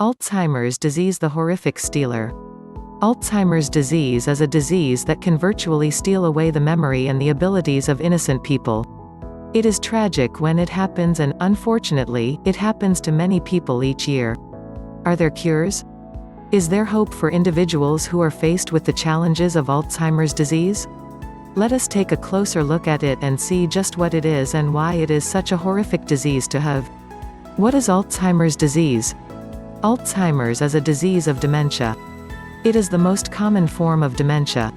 Alzheimer's disease, the horrific stealer. Alzheimer's disease is a disease that can virtually steal away the memory and the abilities of innocent people. It is tragic when it happens, and, unfortunately, it happens to many people each year. Are there cures? Is there hope for individuals who are faced with the challenges of Alzheimer's disease? Let us take a closer look at it and see just what it is and why it is such a horrific disease to have. What is Alzheimer's disease? Alzheimer's is a disease of dementia. It is the most common form of dementia.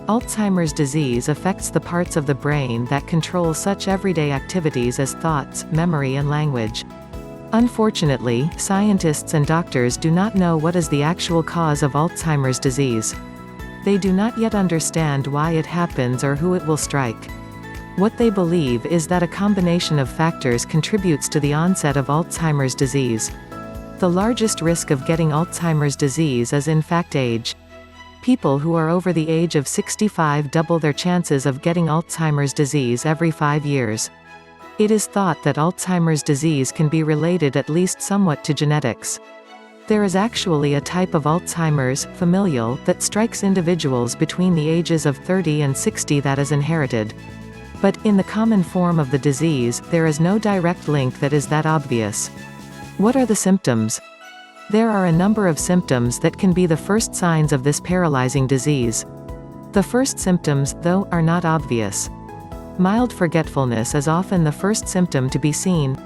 Alzheimer's disease affects the parts of the brain that control such everyday activities as thoughts, memory and language. Unfortunately, scientists and doctors do not know what is the actual cause of Alzheimer's disease. They do not yet understand why it happens or who it will strike. What they believe is that a combination of factors contributes to the onset of Alzheimer's disease. The largest risk of getting Alzheimer's disease is in fact age. People who are over the age of 65 double their chances of getting Alzheimer's disease every 5 years. It is thought that Alzheimer's disease can be related at least somewhat to genetics. There is actually a type of Alzheimer's, familial, that strikes individuals between the ages of 30 and 60 that is inherited. But, in the common form of the disease, there is no direct link that is that obvious. What are the symptoms? There are a number of symptoms that can be the first signs of this paralyzing disease. The first symptoms, though, are not obvious. Mild forgetfulness is often the first symptom to be seen.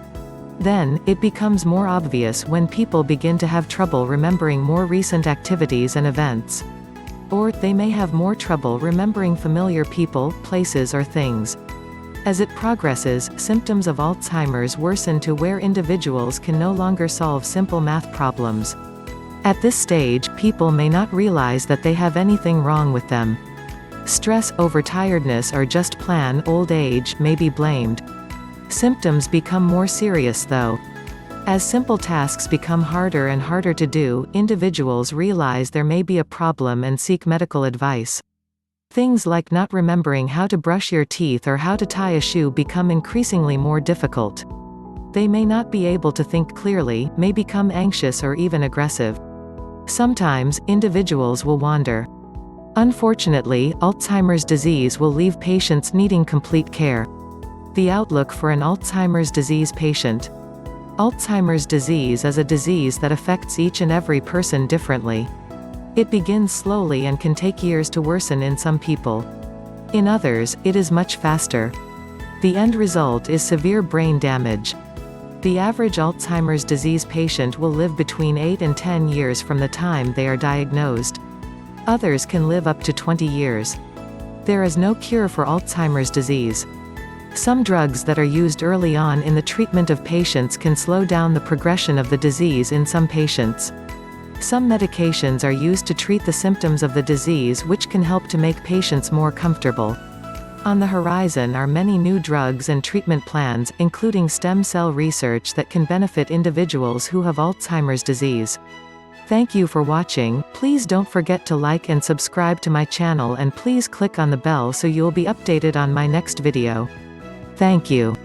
Then, it becomes more obvious when people begin to have trouble remembering more recent activities and events. Or, they may have more trouble remembering familiar people, places or things. As it progresses, symptoms of Alzheimer's worsen to where individuals can no longer solve simple math problems. At this stage, people may not realize that they have anything wrong with them. Stress, overtiredness or just plain old age may be blamed. Symptoms become more serious though. As simple tasks become harder and harder to do, individuals realize there may be a problem and seek medical advice. Things like not remembering how to brush your teeth or how to tie a shoe become increasingly more difficult. They may not be able to think clearly, may become anxious or even aggressive. Sometimes, individuals will wander. Unfortunately, Alzheimer's disease will leave patients needing complete care. The outlook for an Alzheimer's disease patient. Alzheimer's disease is a disease that affects each and every person differently. It begins slowly and can take years to worsen in some people. In others, it is much faster. The end result is severe brain damage. The average Alzheimer's disease patient will live between 8 and 10 years from the time they are diagnosed. Others can live up to 20 years. There is no cure for Alzheimer's disease. Some drugs that are used early on in the treatment of patients can slow down the progression of the disease in some patients. Some medications are used to treat the symptoms of the disease, which can help to make patients more comfortable. On the horizon are many new drugs and treatment plans, including stem cell research that can benefit individuals who have Alzheimer's disease. Thank you for watching. Please don't forget to like and subscribe to my channel, and please click on the bell so you'll be updated on my next video. Thank you.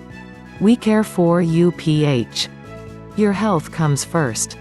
We care for you. Your health comes first.